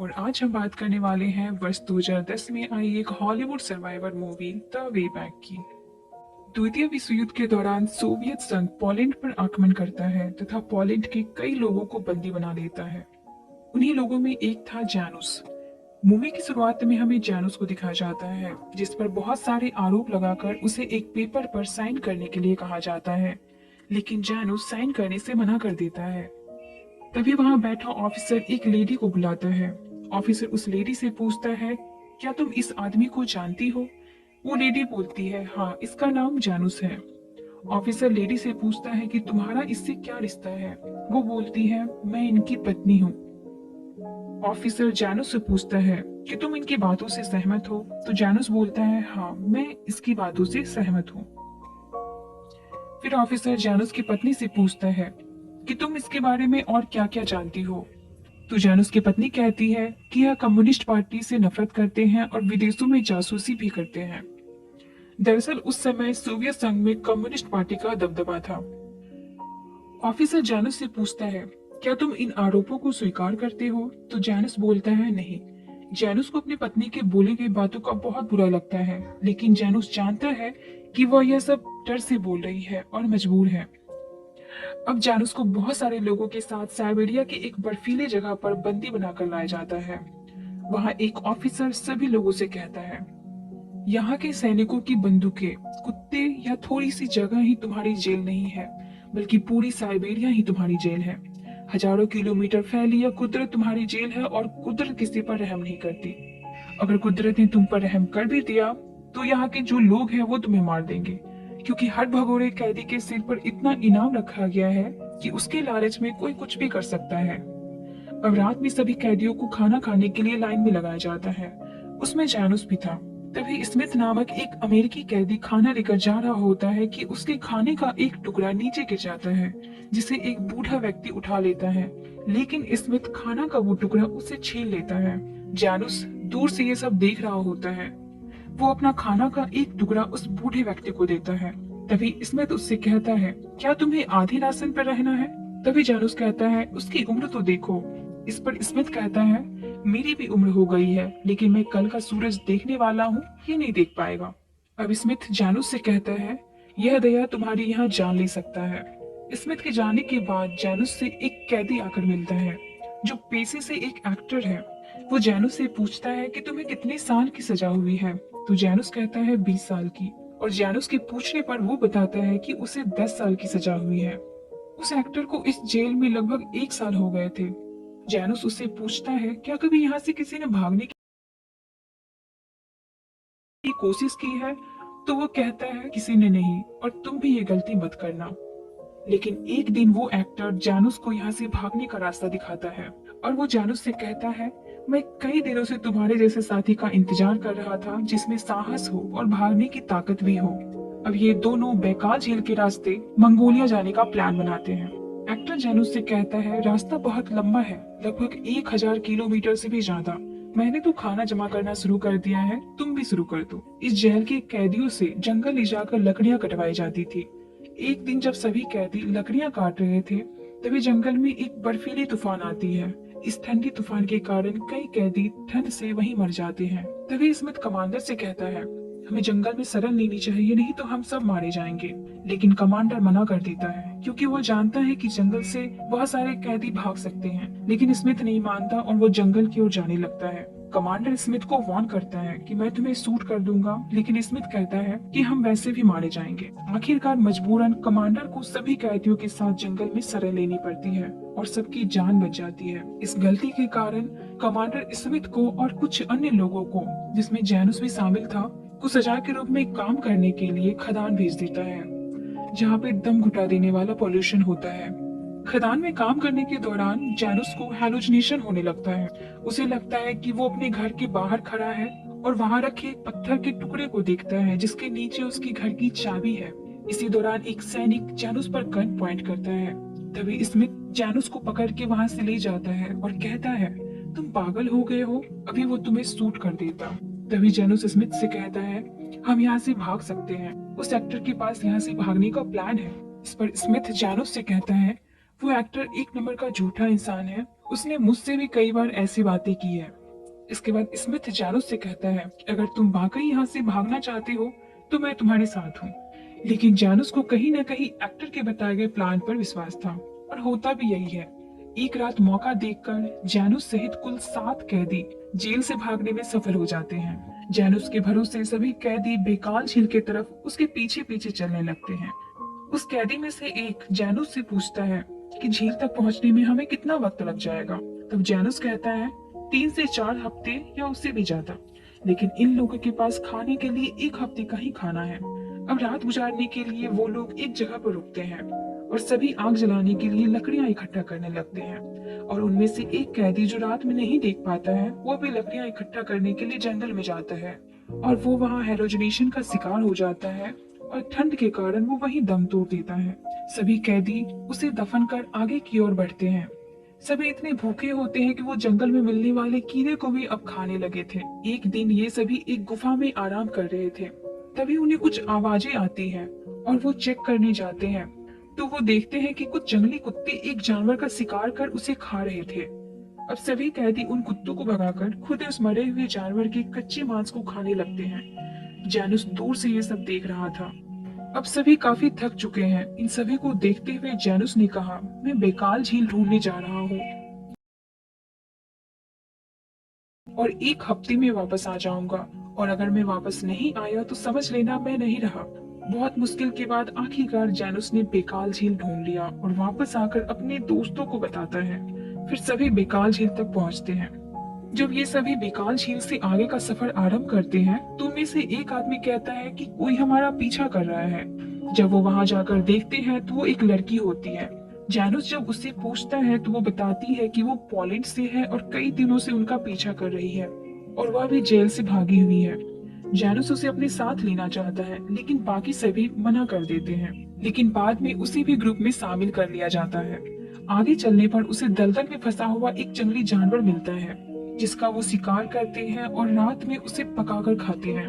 और आज हम बात करने वाले हैं वर्ष 2010 में आई एक Hollywood survivor movie the way back की। द्वितीय विश्व युद्ध के दौरान सोवियत संघ पोलैंड पर आक्रमण करता है तथा पोलैंड के कई लोगों को बंदी बना लेता है। उन्हीं लोगों में एक था जानूस। मूवी की शुरुआत में हमें जानूस को दिखाया जाता है, जिस पर बहुत सारे आरोप लगाकर उसे एक पेपर पर साइन करने के लिए कहा जाता है, लेकिन जानूस साइन करने से मना कर देता है। तभी वहां बैठा ऑफिसर एक लेडी को बुलाता है। ऑफिसर उस लेडी से पूछता है, क्या तुम इस आदमी को जानती हो? वो लेडी बोलती है, हाँ, इसका नाम जानूस है। ऑफिसर लेडी से पूछता है कि तुम्हारा इससे क्या रिश्ता है? वो बोलती है, मैं इनकी पत्नी हूँ। ऑफिसर जानूस से पूछता है कि तुम इनकी बातों से सहमत हो? तो जानूस बोलता है, हाँ, मैं इसकी बातों से सहमत हूँ। फिर ऑफिसर जानूस की पत्नी से पूछता है कि तुम इसके बारे में और क्या क्या जानती हो? तो जानूस की पत्नी कहती है कि यह कम्युनिस्ट पार्टी से नफरत करते हैं और विदेशों में जासूसी भी करते हैं। दरअसल उस समय सोवियत संघ में कम्युनिस्ट पार्टी का दबदबा था। ऑफिसर जानूस से पूछता है, क्या तुम इन आरोपों को स्वीकार करते हो? तो जानूस बोलता है, नहीं। जानूस को अपनी पत्नी के बोली गई बातों का बहुत बुरा लगता है, लेकिन जानूस जानता है कि वह यह सब डर से बोल रही है और मजबूर है। अब जानूस को बहुत सारे लोगों के साथ साइबेरिया की एक बर्फीली जगह पर बंदी बनाकर लाया जाता है। वहां एक ऑफिसर सभी लोगों से कहता है, यहाँ के सैनिकों की बंदूकें, कुत्ते या थोड़ी सी जगह ही तुम्हारी जेल नहीं है, बल्कि पूरी साइबेरिया ही तुम्हारी जेल है। हजारों किलोमीटर फैली यह कुदरत तुम्हारी जेल है और कुदरत किसी पर रहम नहीं करती। अगर कुदरत ने तुम पर रहम कर भी दिया तो यहाँ के जो लोग हैं वो तुम्हें मार देंगे, क्योंकि हर भगोड़े कैदी के सिर पर इतना इनाम रखा गया है कि उसके लालच में कोई कुछ भी कर सकता है। अब रात में सभी कैदियों को खाना खाने के लिए लाइन में लगाया जाता है। उसमें जानूस भी था। तभी स्मिथ नामक एक अमेरिकी कैदी खाना लेकर जा रहा होता है कि उसके खाने का एक टुकड़ा नीचे गिर जाता है, जिसे एक बूढ़ा व्यक्ति उठा लेता है, लेकिन स्मिथ खाना का वो टुकड़ा उसे छीन लेता है। जानूस दूर से ये सब देख रहा होता है। वो अपना खाना का एक टुकड़ा उस बूढ़े व्यक्ति को देता है। तभी स्मिथ उससे कहता है, क्या तुम्हें आधे राशन पर रहना है? तभी जानूस कहता है, उसकी उम्र तो देखो। इस पर स्मिथ कहता है, मेरी भी उम्र हो गई है, लेकिन मैं कल का सूरज देखने वाला हूँ, ये नहीं देख पाएगा। अब स्मिथ जानूस से कहता है, यह दया तुम्हारी यहाँ जान ले सकता है। स्मिथ के जाने के बाद जानूस से एक कैदी आकर मिलता है, जो पेशे से एक एक्टर है। वो जानूस से पूछता है कि तुम्हें कितने साल की सजा हुई है? तो जानूस कहता है 20 साल की। और जानूस के पूछने पर वो बताता है कि उसे 10 साल की सजा हुई है। उस एक्टर को इस जेल में लगभग 1 साल हो गए थे। जानूस उससे पूछता है, क्या कभी यहाँ से किसी ने भागने की कोशिश की है? तो वो कहता है, किसी ने नहीं, और तुम भी ये गलती मत करना। लेकिन एक दिन वो एक्टर जानूस को यहाँ से भागने का रास्ता दिखाता है और वो जानूस से कहता है, मैं कई दिनों से तुम्हारे जैसे साथी का इंतजार कर रहा था, जिसमें साहस हो और भागने की ताकत भी हो। अब ये दोनों बेकार झील के रास्ते मंगोलिया जाने का प्लान बनाते हैं। एक्टर जानूस से कहता है, रास्ता बहुत लंबा है, लगभग 1000 किलोमीटर से भी ज्यादा। मैंने तो खाना जमा करना शुरू कर दिया है, तुम भी शुरू कर दो। इस जेल के कैदियों से जंगल ले जाकर लकड़ियां कटवाई जाती थी। एक दिन जब सभी कैदी लकड़ियां काट रहे थे, तभी जंगल में एक बर्फीली तूफान आती है। इस ठंडी तूफान के कारण कई कैदी ठंड से वहीं मर जाते हैं। तभी स्मिथ कमांडर से कहता है, हमें जंगल में शरण लेनी चाहिए, नहीं तो हम सब मारे जाएंगे। लेकिन कमांडर मना कर देता है, क्योंकि वो जानता है कि जंगल से बहुत सारे कैदी भाग सकते हैं। लेकिन स्मिथ नहीं मानता और वो जंगल की ओर जाने लगता है। कमांडर स्मिथ को वार्न करता है कि मैं तुम्हें शूट कर दूंगा, लेकिन स्मिथ कहता है कि हम वैसे भी मारे जाएंगे। आखिरकार मजबूरन कमांडर को सभी कैदियों के साथ जंगल में शरण लेनी पड़ती है और सबकी जान बच जाती है। इस गलती के कारण कमांडर स्मिथ को और कुछ अन्य लोगों को, जिसमें जैनुस भी शामिल था, को सजा के रूप में काम करने के लिए खदान भेज देता है, जहाँ पे दम घुटा देने वाला पॉल्यूशन होता है। खदान में काम करने के दौरान जैनुस को हैलुसिनेशन होने लगता है। उसे लगता है कि वो अपने घर के बाहर खड़ा है और वहां रखे एक पत्थर के टुकड़े को देखता है, जिसके नीचे उसके घर की चाबी है। इसी दौरान एक सैनिक जैनुस पर गन पॉइंट करता है। तभी स्मिथ जैनुस को पकड़ के वहां से ले जाता है और कहता है, तुम पागल हो गए हो, अभी वो तुम्हें सूट कर देता। तभी जैनुस स्मिथ से कहता है, हम यहाँ से भाग सकते हैं, उस एक्टर के पास यहाँ से भागने का प्लान है। इस पर स्मिथ जैनुस से कहता है, वो एक्टर एक नंबर का झूठा इंसान है उसने मुझसे भी कई बार ऐसी बातें की है। इसके बाद स्मिथ जानूस से कहता है कि अगर तुम वाकई यहाँ से भागना चाहते हो तो मैं तुम्हारे साथ हूँ। लेकिन जानूस को कहीं न कहीं एक्टर के बताए गए प्लान पर विश्वास था और होता भी यही है। एक रात मौका देखकर जानूस सहित कुल 7 कैदी जेल से भागने में सफल हो जाते हैं। जानूस के भरोसे सभी कैदी बेकाल झील की तरफ उसके पीछे पीछे चलने लगते हैं। उस कैदी में से एक जानूस से पूछता है कि झील तक पहुंचने में हमें कितना वक्त लग जाएगा। तब जानूस कहता है 3 से 4 हफ्ते या उससे भी ज्यादा। लेकिन इन लोगों के पास खाने के लिए 1 हफ्ते का ही खाना है। अब रात गुजारने के लिए वो लोग एक जगह पर रुकते हैं और सभी आग जलाने के लिए लकड़ियां इकट्ठा करने लगते हैं। और उनमें से एक कैदी जो रात में नहीं देख पाता है वो भी लकड़ियां इकट्ठा करने के लिए जंगल में जाता है और वो वहाँ हेलोजिनेशन का शिकार हो जाता है और ठंड के कारण वो वहीं दम तोड़ देता है। सभी कैदी उसे दफन कर आगे की ओर बढ़ते हैं। सभी इतने भूखे होते हैं कि वो जंगल में मिलने वाले कीड़े को भी अब खाने लगे थे। एक दिन ये सभी एक गुफा में आराम कर रहे थे, तभी उन्हें कुछ आवाजें आती हैं और वो चेक करने जाते हैं तो वो देखते हैं कि कुछ जंगली कुत्ते एक जानवर का शिकार कर उसे खा रहे थे। अब सभी कैदी उन कुत्तों को भगाकर खुद उस मरे हुए जानवर के कच्चे मांस को खाने लगते हैं। जानूस दूर से ये सब देख रहा था। अब सभी काफी थक चुके हैं। इन सभी को देखते हुए जानूस ने कहा, मैं बेकाल झील ढूंढने जा रहा हूँ और 1 हफ्ते में वापस आ जाऊंगा, और अगर मैं वापस नहीं आया तो समझ लेना मैं नहीं रहा। बहुत मुश्किल के बाद आखिरकार जानूस ने बेकाल झील ढूंढ लिया और वापस आकर अपने दोस्तों को बताता है। फिर सभी बेकाल झील तक पहुंचते हैं। जब ये सभी बेकाल झील से आगे का सफर आरंभ करते हैं तो उनमें से एक आदमी कहता है कि कोई हमारा पीछा कर रहा है। जब वो वहां जाकर देखते हैं तो वो एक लड़की होती है। जानूस जब उससे पूछता है तो वो बताती है कि वो पोलैंड से है और कई दिनों से उनका पीछा कर रही है और वह भी जेल से भागी हुई है। जानूस उसे अपने साथ लेना चाहता है लेकिन बाकी सभी मना कर देते हैं। लेकिन बाद में उसे भी ग्रुप में शामिल कर लिया जाता है। आगे चलने पर उसे दलदल में फंसा हुआ एक जंगली जानवर मिलता है जिसका वो शिकार करते हैं और रात में उसे पकाकर खाते हैं।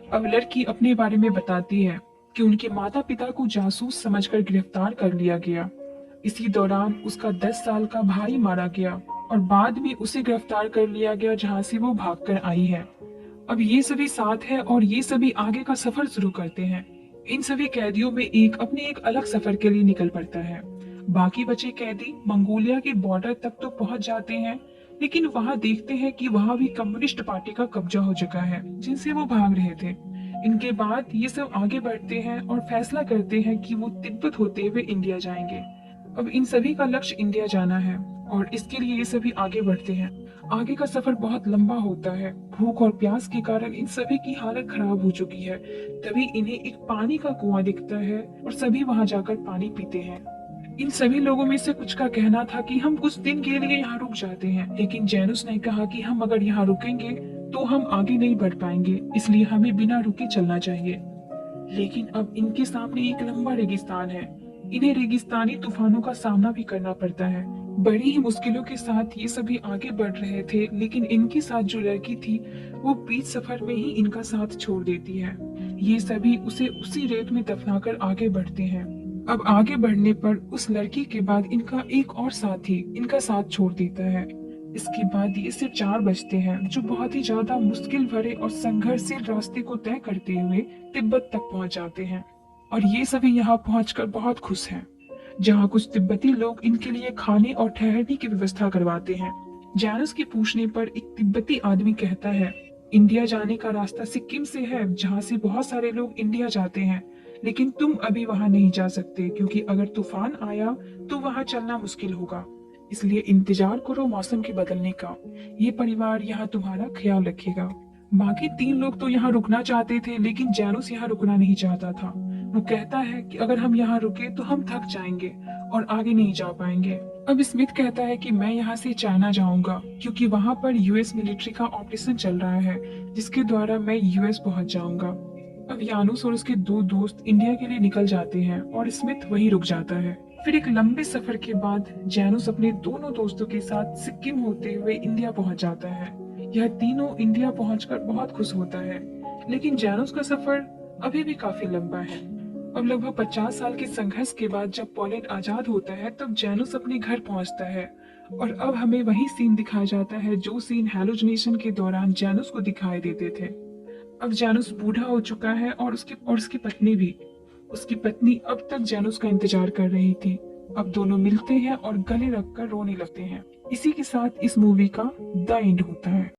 अब लड़की अपने बारे में बताती है कि उनके माता पिता को जासूस समझकर गिरफ्तार कर लिया गया। इसी दौरान उसका 10 साल का भाई मारा गया और बाद में उसे गिरफ्तार कर लिया गया जहां से वो भागकर आई है। अब ये सभी साथ है और ये सभी आगे का सफर शुरू करते हैं। इन सभी कैदियों में एक अपने एक अलग सफर के लिए निकल पड़ता है। बाकी बचे कैदी मंगोलिया के बॉर्डर तक तो पहुंच जाते हैं, लेकिन वहां देखते हैं कि वहां भी कम्युनिस्ट पार्टी का कब्जा हो चुका है जिनसे वो भाग रहे थे। इनके बाद ये सब आगे बढ़ते हैं और फैसला करते हैं कि वो तिब्बत होते हुए इंडिया जाएंगे। अब इन सभी का लक्ष्य इंडिया जाना है और इसके लिए ये सभी आगे बढ़ते हैं। आगे का सफर बहुत लंबा होता है। भूख और प्यास के कारण इन सभी की हालत खराब हो चुकी है। तभी इन्हें एक पानी का कुआं दिखता है और सभी वहां जाकर पानी पीते हैं। इन सभी लोगों में से कुछ का कहना था कि हम कुछ दिन के लिए यहाँ रुक जाते हैं, लेकिन जैनुस ने कहा कि हम अगर यहाँ रुकेंगे तो हम आगे नहीं बढ़ पाएंगे, इसलिए हमें बिना रुके चलना चाहिए। लेकिन अब इनके सामने एक लंबा रेगिस्तान है। इन्हें रेगिस्तानी तूफानों का सामना भी करना पड़ता है। बड़ी ही मुश्किलों के साथ ये सभी आगे बढ़ रहे थे, लेकिन इनके साथ जो लड़की थी वो बीच सफर में ही इनका साथ छोड़ देती है। ये सभी उसे उसी रेत में दफनाकर आगे बढ़ते हैं। अब आगे बढ़ने पर उस लड़की के बाद इनका एक और साथी इनका साथ छोड़ देता है। इसके बाद ये सिर्फ 4 बचते हैं जो बहुत ही ज्यादा मुश्किल भरे और संघर्षशील रास्ते को तय करते हुए तिब्बत तक पहुंच जाते हैं। और ये सभी यहाँ पहुंचकर बहुत खुश हैं, जहाँ कुछ तिब्बती लोग इनके लिए खाने और ठहरने की व्यवस्था करवाते हैं। जैनस के पूछने पर एक तिब्बती आदमी कहता है, इंडिया जाने का रास्ता सिक्किम से है, जहाँ से बहुत सारे लोग इंडिया जाते हैं, लेकिन तुम अभी वहां नहीं जा सकते क्योंकि अगर तूफान आया तो वहां चलना मुश्किल होगा। इसलिए इंतजार करो मौसम के बदलने का। ये परिवार यहाँ तुम्हारा ख्याल रखेगा। बाकी 3 लोग तो यहाँ रुकना चाहते थे, लेकिन जैनुस यहाँ रुकना नहीं चाहता था। वो कहता है कि अगर हम यहाँ रुके तो हम थक जाएंगे और आगे नहीं जा पाएंगे। अब स्मिथ कहता है कि मैं यहाँ से चाइना जाऊंगा क्योंकि वहाँ पर यूएस मिलिट्री का ऑपरेशन चल रहा है, जिसके द्वारा मैं यूएस पहुँच जाऊंगा। अब यानुस और उसके 2 दोस्त इंडिया के लिए निकल जाते हैं और स्मिथ वहीं रुक जाता है। फिर एक लंबे सफर के बाद जैनुस अपने दोनों दोस्तों के साथ सिक्किम होते हुए इंडिया पहुंच जाता है। यह तीनों इंडिया पहुंचकर बहुत खुश होता है, लेकिन जैनुस का सफर अभी भी काफी लंबा है। अब लगभग 50 साल के संघर्ष के बाद जब पोलैंड आजाद होता है तब जैनुस अपने घर पहुंचता है और अब हमें वही सीन दिखाया जाता है जो सीन हैलुसिनेशन के दौरान जानुस को दिखाई देते थे। अब जानुस बूढ़ा हो चुका है और उसकी पत्नी भी। उसकी पत्नी अब तक जानुस का इंतजार कर रही थी। अब दोनों मिलते हैं और गले लगकर रोने लगते हैं। इसी के साथ इस मूवी का द एंड होता है।